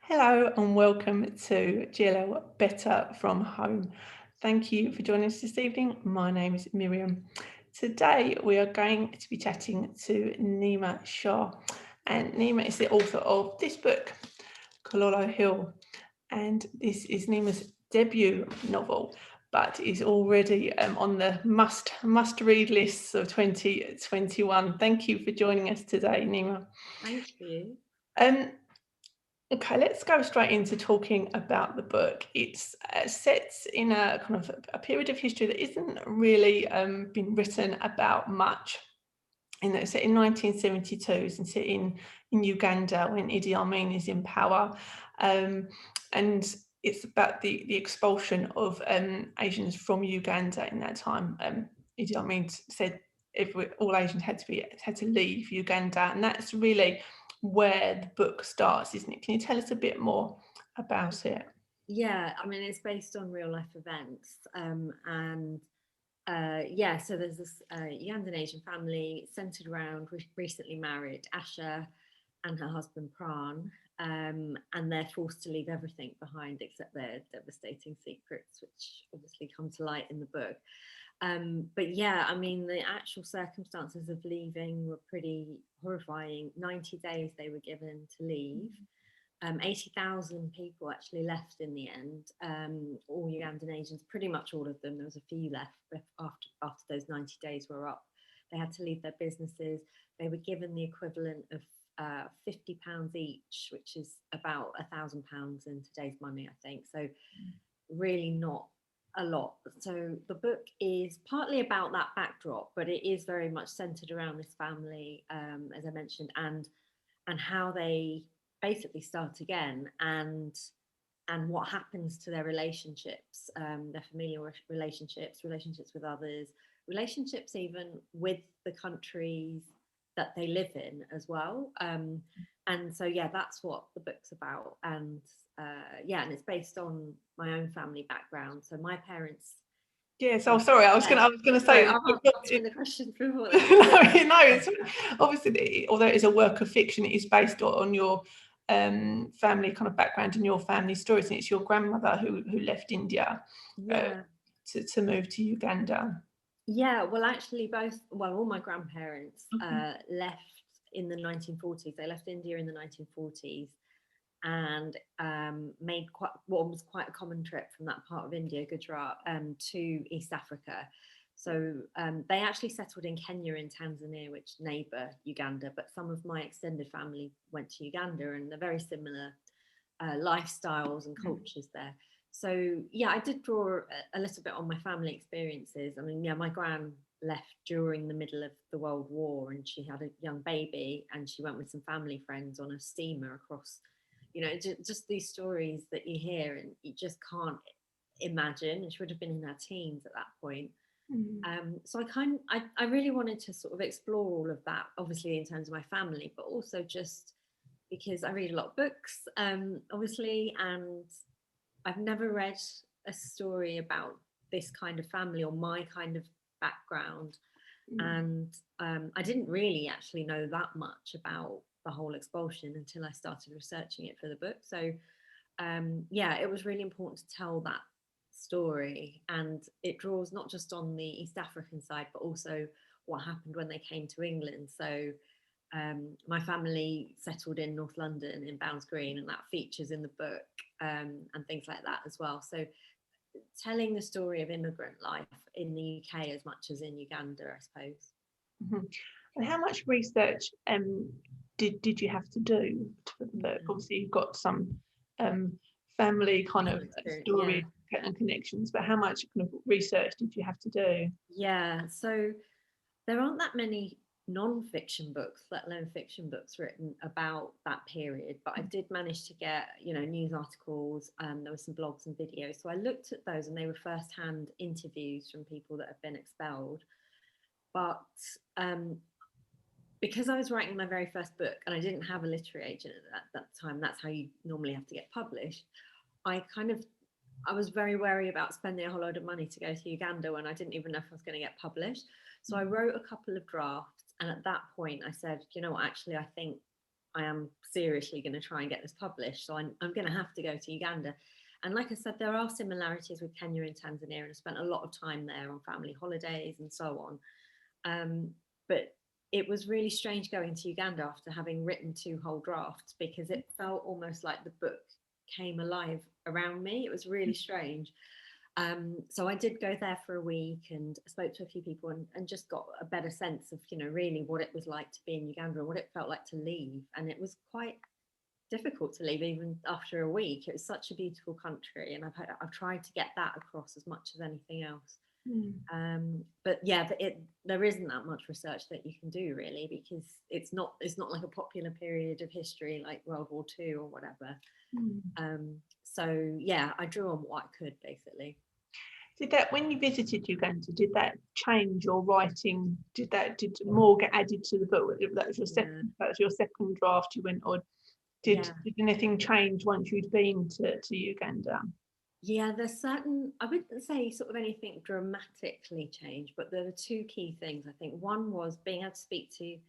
Hello and welcome to GLL Better from Home. Thank you for joining us this evening. My name is Miriam. Today we are going to be chatting to Neema Shah, and Neema is the author of this book, Kololo Hill, and this is Neema's debut novel, but is already on the must read lists of 2021. Thank you for joining us today, Neema. Thank you. Um, Okay, let's go straight into talking about the book. It's set in a kind of a period of history that isn't really been written about much. And it's set in 1972 and set in Uganda when Idi Amin is in power. And it's about the expulsion of Asians from Uganda in that time. Idi Amin said all Asians had to leave Uganda, and that's really where the book starts, isn't it? Can you tell us a bit more about it? Yeah, I mean, it's based on real life events. And so there's this Ugandan Asian family centered around recently married Asha and her husband Pran. And they're forced to leave everything behind except their devastating secrets, which obviously come to light in the book. But yeah, I mean, the actual circumstances of leaving were pretty horrifying. 90 days they were given to leave. 80,000 people actually left in the end, all Ugandan Asians, pretty much all of them. There was a few left after those 90 days were up. They had to leave their businesses. They were given the equivalent of £50 each, which is about £1,000 in today's money, I think. So really not a lot. So the book is partly about that backdrop, but it is very much centered around this family, as I mentioned, and how they basically start again, and what happens to their relationships, their familial relationships with others, relationships even with the countries that they live in as well. And so yeah, that's what the book's about. And yeah, and it's based on my own family background. So my parents. Yes. Oh, sorry. Yeah. I was going to Sorry, say. I'm answering the question before No, that. no. It's, obviously, although it's a work of fiction, it is based on your family kind of background and your family stories. And it's your grandmother who left India uh, Yeah. to move to Uganda. Yeah, well, actually, all my grandparents Mhm. left in the 1940s. They left India in the 1940s and made quite what was quite a common trip from that part of India, Gujarat, to East Africa. So they actually settled in Kenya and Tanzania, which neighbour Uganda. But some of my extended family went to Uganda, and they're very similar lifestyles and cultures there. So yeah, I did draw a little bit on my family experiences. I mean, yeah, my gran left during the middle of the World War, and she had a young baby, and she went with some family friends on a steamer across. Just these stories that you hear, and you just can't imagine. And she would have been in her teens at that point. Mm. So I really wanted to sort of explore all of that, obviously in terms of my family, but also just because I read a lot of books, obviously, and I've never read a story about this kind of family or my kind of background. Mm. And I didn't really actually know that much about the whole expulsion until I started researching it for the book. So yeah, it was really important to tell that story, and it draws not just on the East African side, but also what happened when they came to England. So my family settled in North London in Bounds Green, and that features in the book, and things like that as well. So telling the story of immigrant life in the UK as much as in Uganda, I suppose. Mhm. And how much research did you have to do for the book? Yeah. Obviously, you've got some family kind of Personal experience, yeah. stories and connections, but how much kind of research did you have to do? Yeah, so there aren't that many non-fiction books, let alone fiction books written about that period. But I did manage to get, news articles. There were some blogs and videos. So I looked at those, and they were first-hand interviews from people that have been expelled. But um, because I was writing my very first book, and I didn't have a literary agent at that time, that's how you normally have to get published. I kind of I was very wary about spending a whole load of money to go to Uganda when I didn't even know if I was going to get published. So I wrote a couple of drafts, and at that point I said, you know what, actually, I think I am seriously going to try and get this published. So I'm going to have to go to Uganda. And like I said, there are similarities with Kenya and Tanzania, and I spent a lot of time there on family holidays and so on. But it was really strange going to Uganda after having written 2 whole drafts, because it felt almost like the book came alive around me. It was really strange. So I did go there for a week and spoke to a few people, and just got a better sense of, really what it was like to be in Uganda and what it felt like to leave. And it was quite difficult to leave even after a week. It was such a beautiful country, and I've tried to get that across as much as anything else. But yeah, there isn't that much research that you can do really, because it's not like a popular period of history like World War II or whatever. So yeah, I drew on what I could basically. Did that, when you visited Uganda, did that change your writing? Did more get added to the book? That was your second draft you went on. Did anything change once you'd been to Uganda? Yeah, there's certain, I wouldn't say sort of anything dramatically changed, but there were 2 key things. I think one was being able to speak to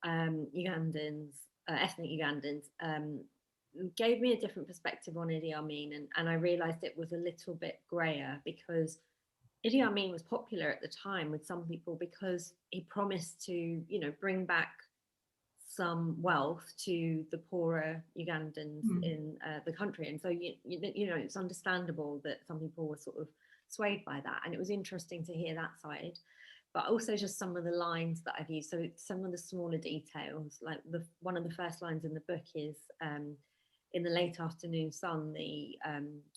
Ugandans, ethnic Ugandans, gave me a different perspective on Idi Amin, and I realised it was a little bit grayer, because Idi Amin was popular at the time with some people because he promised to, bring back some wealth to the poorer Ugandans in the country. And so, it's understandable that some people were sort of swayed by that. And it was interesting to hear that side, but also just some of the lines that I've used. So some of the smaller details, like one of the first lines in the book is, in the late afternoon sun, the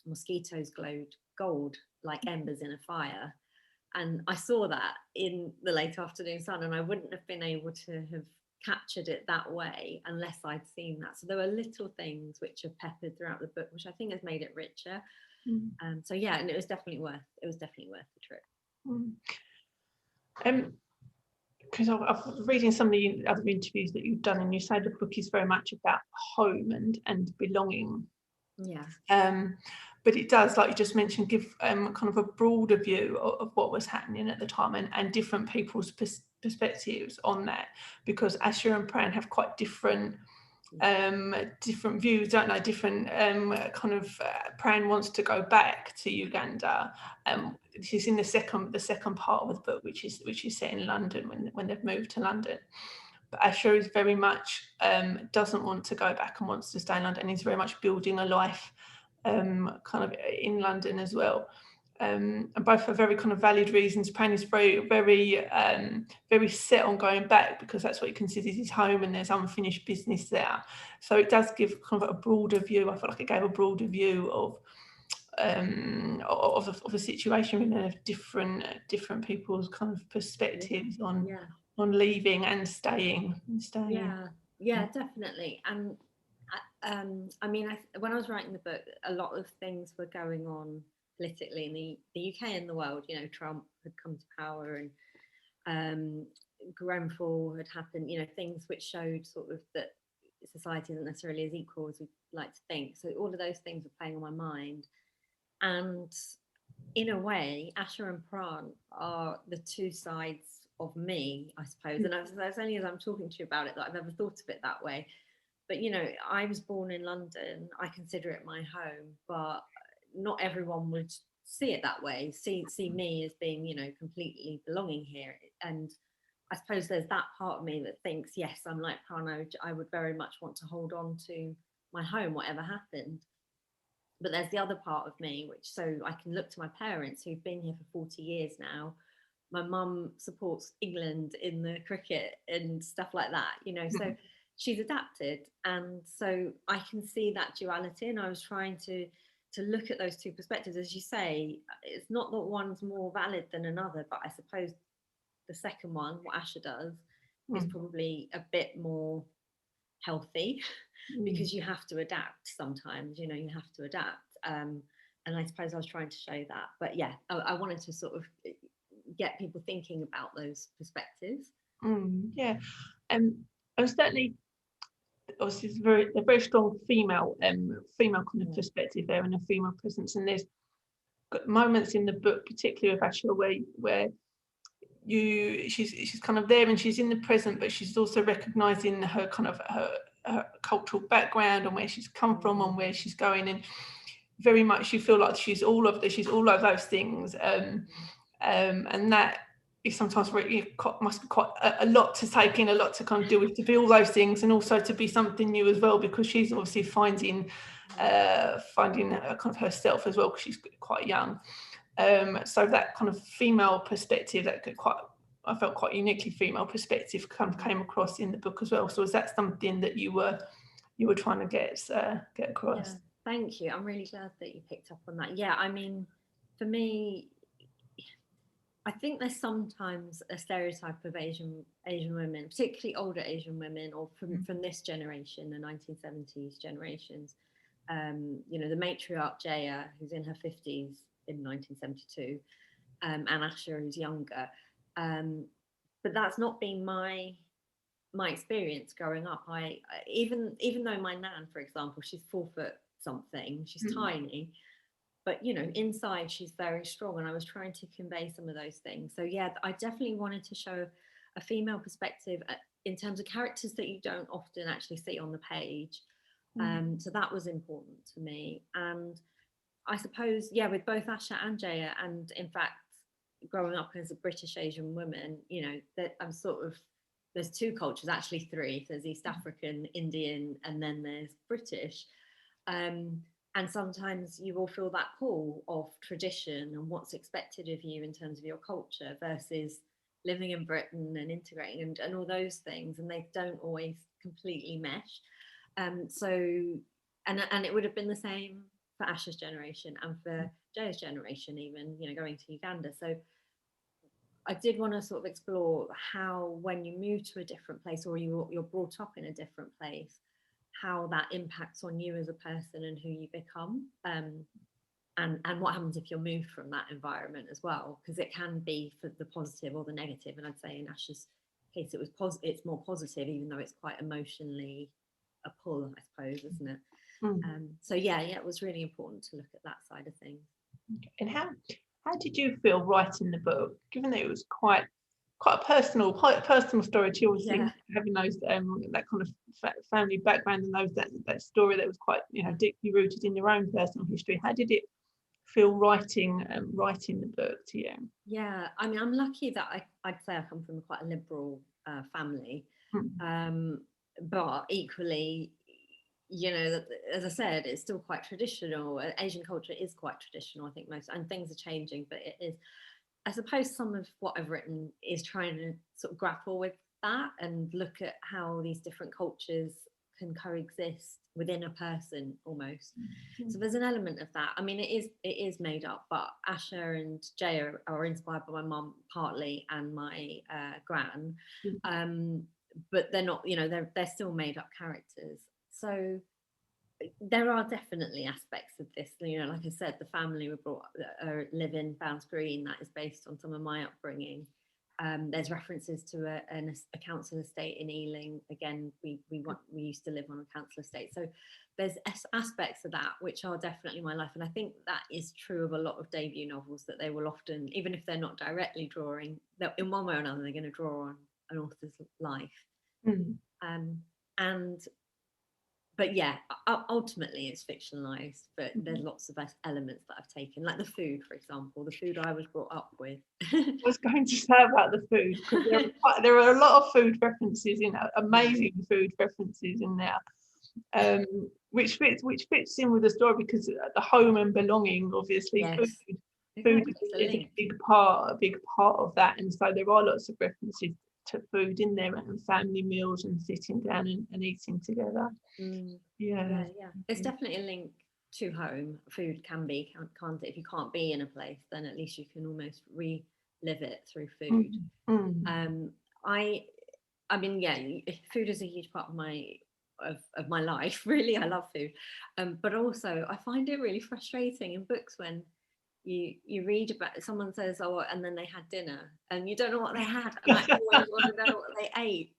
mosquitoes glowed gold like embers in a fire. And I saw that in the late afternoon sun, and I wouldn't have been able to have captured it that way unless I'd seen that. So there were little things which are peppered throughout the book, which I think has made it richer. So yeah, and it was definitely worth the trip. Because I've reading some of the other interviews that you've done, and you say the book is very much about home and belonging. Yeah. But it does, like you just mentioned, give kind of a broader view of what was happening at the time, and different people's perspectives on that, because Asha and Pran have quite different views, don't they? Different kind of Pran wants to go back to Uganda. She's in the second part of the book, which is set in London when they've moved to London. But Asha is very much doesn't want to go back and wants to stay in London, and he's very much building a life kind of in London as well. And both for very kind of valid reasons. Pran is very set on going back because that's what he considers his home, and there's unfinished business there. So it does give kind of a broader view. I felt like it gave a broader view of the situation, and of different people's kind of perspectives on leaving and staying. Yeah, definitely. And I mean, when I was writing the book, a lot of things were going on politically in the UK and the world. Trump had come to power, and Grenfell had happened. Things which showed sort of that society isn't necessarily as equal as we like to think. So all of those things were playing on my mind. And in a way, Asha and Pran are the 2 sides of me, I suppose. And as only as I'm talking to you about it that I've ever thought of it that way. But, I was born in London. I consider it my home, but not everyone would see it that way, see me as being, completely belonging here. And I suppose there's that part of me that thinks, yes, I'm like Prano, I would very much want to hold on to my home, whatever happened. But there's the other part of me, so I can look to my parents who've been here for 40 years now. My mum supports England in the cricket and stuff like that, so she's adapted. And so I can see that duality, and I was trying to look at those 2 perspectives. As you say, it's not that one's more valid than another, but I suppose the second one, what Asha does, is probably a bit more healthy because you have to adapt sometimes, you have to adapt. And I suppose I was trying to show that. But yeah, I wanted to sort of get people thinking about those perspectives. Yeah. And certainly, obviously, it's a very strong female kind of perspective there, and a female presence. And there's moments in the book, particularly with Asha, where she's kind of there and she's in the present, but she's also recognizing her her cultural background and where she's come from and where she's going, and very much you feel like she's all of those things, and that is sometimes really must be quite a lot to take in, a lot to kind of deal with, to be all those things and also to be something new as well, because she's obviously finding kind of herself as well, because she's quite young. So that kind of female perspective, I felt quite uniquely female perspective kind of came across in the book as well. So is that something that you were trying to get across? Yeah, thank you. I'm really glad that you picked up on that. Yeah, I mean, for me, I think there's sometimes a stereotype of Asian women, particularly older Asian women, or from this generation, the 1970s generations. The matriarch Jaya, who's in her 50s in 1972, and Asha, who's younger. But that's not been my experience growing up. I even though my nan, for example, she's 4 foot something, she's tiny, but inside she's very strong, and I was trying to convey some of those things. So yeah, I definitely wanted to show a female perspective in terms of characters that you don't often actually see on the page. So that was important to me. And I suppose, yeah, with both Asha and Jaya, and in fact growing up as a British Asian woman, that I'm sort of, there's 2 cultures, actually 3. There's East African, Indian, and then there's British. And sometimes you will feel that pull of tradition and what's expected of you in terms of your culture versus living in Britain and integrating and all those things, and they don't always completely mesh. So it would have been the same for Asha's generation and for Jaya's generation, even, going to Uganda. So I did want to sort of explore how, when you move to a different place or you're brought up in a different place, how that impacts on you as a person and who you become, and what happens if you're moved from that environment as well, because it can be for the positive or the negative. And I'd say in Asha's case, it's more positive, even though it's quite emotionally a pull, I suppose, isn't it? So yeah, it was really important to look at that side of things. And how did you feel writing the book, given that it was quite a personal story to you, obviously, having those that kind of family background and that story that was quite deeply rooted in your own personal history? How did it feel writing the book to you? Yeah, I mean, I'm lucky that I'd say I come from quite a liberal family, but equally, as I said, it's still quite traditional. Asian culture is quite traditional, I think, and things are changing, but it is. I suppose some of what I've written is trying to sort of grapple with that and look at how these different cultures can coexist within a person almost. So there's an element of that. I mean, it is made up, but Asha and Jaya are inspired by my mum partly and my gran, but they're not. They're still made up characters. So there are definitely aspects of this, like I said, the family live in Bounds Green. That is based on some of my upbringing. There's references to a council estate in Ealing. Again, we used to live on a council estate, so there's aspects of that which are definitely my life. And I think that is true of a lot of debut novels, that they will often, even if they're not directly drawing, that in one way or another they're going to draw on an author's life. But yeah, ultimately it's fictionalized, but there's lots of elements that I've taken, like the food, for example, the food I was brought up with. I was going to say about the food, because there are a lot of food references, amazing food references in there, which fits in with the story, because the home and belonging, obviously, yes. food is a big part of that, and so there are lots of references to food in there, and family meals and sitting down and eating together. Yeah. It's definitely a link to home. Food can't it? If you can't be in a place, then at least you can almost relive it through food. I mean, yeah, food is a huge part of my life. Really, I love food, but also I find it really frustrating in books when you read about, someone says, oh, and then they had dinner, and you don't know what they had, and I always want to know what they ate.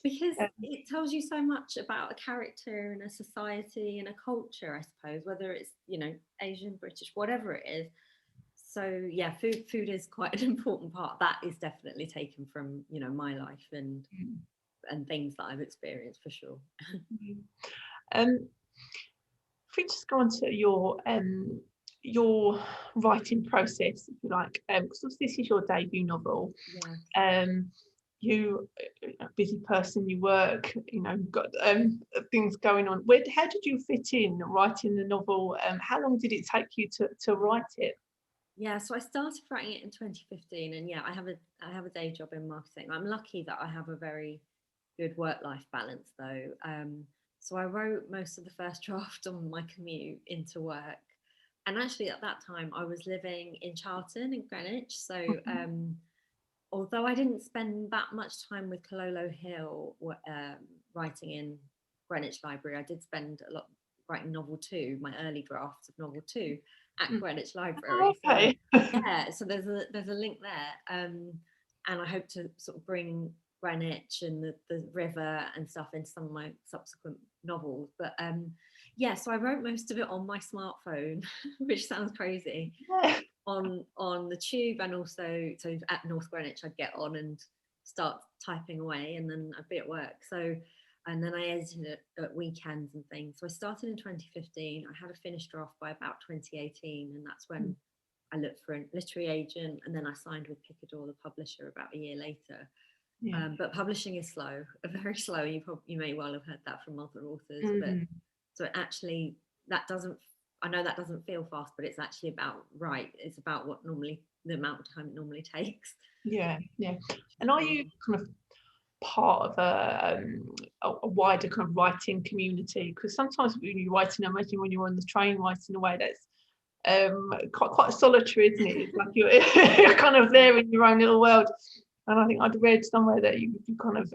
Because it tells you so much about a character and a society and a culture, I suppose, whether it's Asian, British, whatever it is. So yeah, food is quite an important part. That is definitely taken from my life, and things that I've experienced for sure. If we just go on to your writing process, if you like, because this is your debut novel. Yeah. You a busy person, you work, you've got things going on. How did you fit in writing the novel? How long did it take you to write it? Yeah, so I started writing it in 2015, and yeah, I have a day job in marketing. I'm lucky that I have a very good work-life balance, though. So I wrote most of the first draft on my commute into work, and actually at that time I was living in Charlton in Greenwich. So although I didn't spend that much time with Kololo Hill writing in Greenwich Library, I did spend a lot writing novel two, my early drafts of novel two at Greenwich Library. Okay. So yeah, so there's a link there, and I hope to sort of bring Greenwich and the river and stuff into some of my subsequent novels. But yeah, so I wrote most of it on my smartphone, which sounds crazy. Yeah. On the tube, and also so at North Greenwich I'd get on and start typing away, and then I'd be at work. So and then I edited it at weekends and things. So I started in 2015. I had a finished draft by about 2018, and that's when I looked for a literary agent, and then I signed with Picador, the publisher, about a year later. Yeah. But publishing is slow, very slow. You may well have heard that from other authors, but so actually that doesn't. I know that doesn't feel fast, but it's actually about It's about the amount of time it normally takes. Yeah. And are you kind of part of a wider kind of writing community? Because sometimes when you're writing, I imagine when you're on the train writing away, that's quite solitary, isn't it? It's like you're kind of there in your own little world. And I think I'd read somewhere that you kind of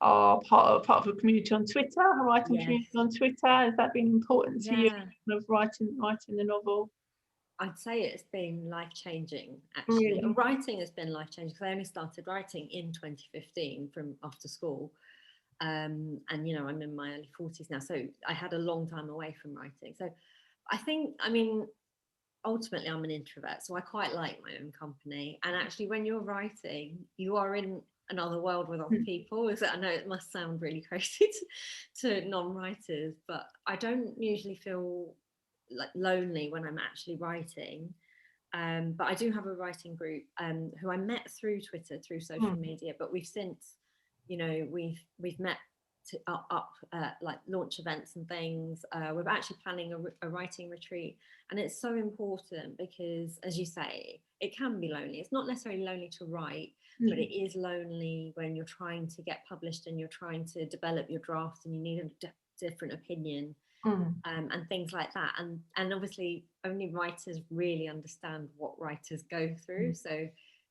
are part of a community on Twitter, a writing community on Twitter. Has that been important to you, kind of writing the novel? I'd say it's been life-changing, actually. Really? Writing has been life-changing because I only started writing in 2015 from after school. And, I'm in my early 40s now, so I had a long time away from writing. So I think, ultimately I'm an introvert, so I quite like my own company. And actually, when you're writing, you are in another world with other people. I know it must sound really crazy to non-writers, but I don't usually feel like lonely when I'm actually writing. But I do have a writing group who I met through Twitter, through social media, but we've since, we've met to like launch events and things. We're actually planning a writing retreat, and it's so important because, as you say, it can be lonely. It's not necessarily lonely to write, but it is lonely when you're trying to get published and you're trying to develop your draft and you need a different opinion. And things like that, and obviously only writers really understand what writers go through. So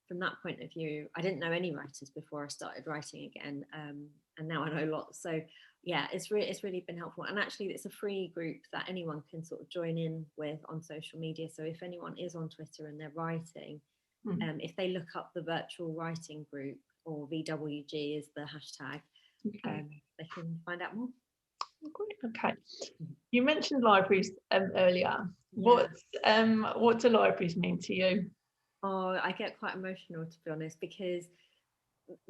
from that point of view, I didn't know any writers before I started writing again, and now I know lots. So yeah, it's really been helpful. And actually, it's a free group that anyone can sort of join in with on social media. So if anyone is on Twitter and they're writing, if they look up the virtual writing group, or VWG is the hashtag, they can find out more. Okay. You mentioned libraries earlier. What do libraries mean to you? Oh, I get quite emotional, to be honest, because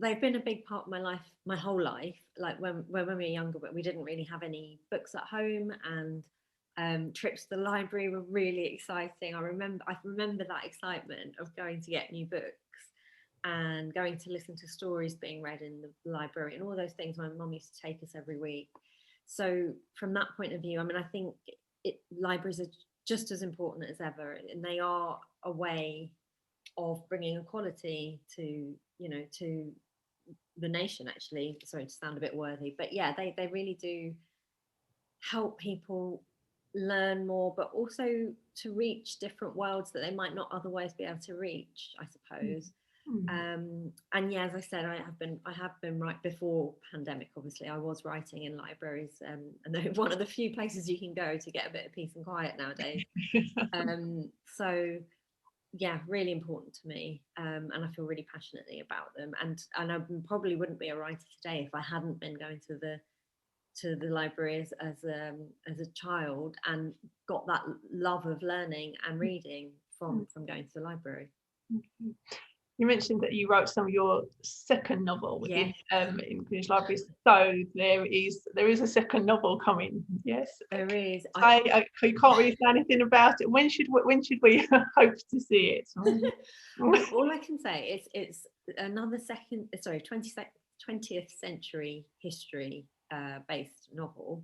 they've been a big part of my life, my whole life. Like when we were younger, but we didn't really have any books at home, and trips to the library were really exciting. I remember that excitement of going to get new books and going to listen to stories being read in the library and all those things. My mum used to take us every week. So from that point of view, I think libraries are just as important as ever, and they are a way of bringing equality to the nation. Actually, sorry to sound a bit worthy, but yeah, they really do help people learn more, but also to reach different worlds that they might not otherwise be able to reach, I suppose. And yeah, as I said, I have been right before pandemic. Obviously, I was writing in libraries, and they're one of the few places you can go to get a bit of peace and quiet nowadays. So yeah, really important to me, and I feel really passionately about them. And I probably wouldn't be a writer today if I hadn't been going to the library as a child and got that love of learning and reading from going to the library. You mentioned that you wrote some of your second novel Yes. in British Libraries. So there is a second novel coming. Yes, There is. you can't really say anything about it. When should we hope to see it? All I can say is it's another 20th century history based novel.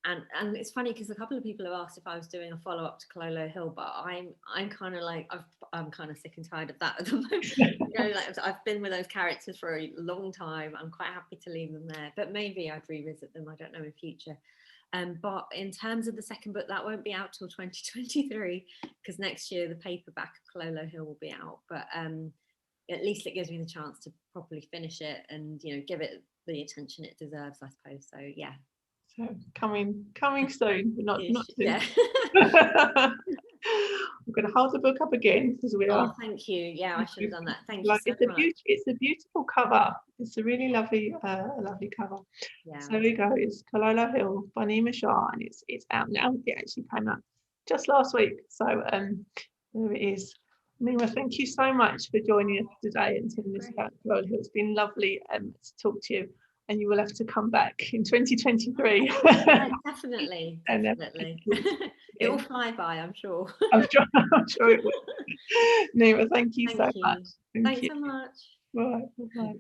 And it's funny because a couple of people have asked if I was doing a follow-up to Kololo Hill, but I'm kind of like I'm kind of sick and tired of that at the moment. Like I've been with those characters for a long time. I'm quite happy to leave them there, but maybe I'd revisit them. I don't know in future. But in terms of the second book, that won't be out till 2023 because next year the paperback of Kololo Hill will be out. But at least it gives me the chance to properly finish it and give it the attention it deserves, I suppose. So yeah. So coming soon, but not soon. Yeah. I'm going to hold the book up again because we are. Oh, thank you. Yeah, I should have done that. Thank you so much. It's a beautiful cover. It's a really lovely cover. Yeah. So there we go. It's Kololo Hill by Neema Shah, and it's out now. It actually came out just last week. So there it is. Neema, thank you so much for joining us today and telling us about Kololo Hill. It's been lovely to talk to you. And you will have to come back in 2023. Yeah, definitely. It will fly by, I'm sure. I'm sure it will. Neema, thank you so much. Thanks so much. Bye. Bye.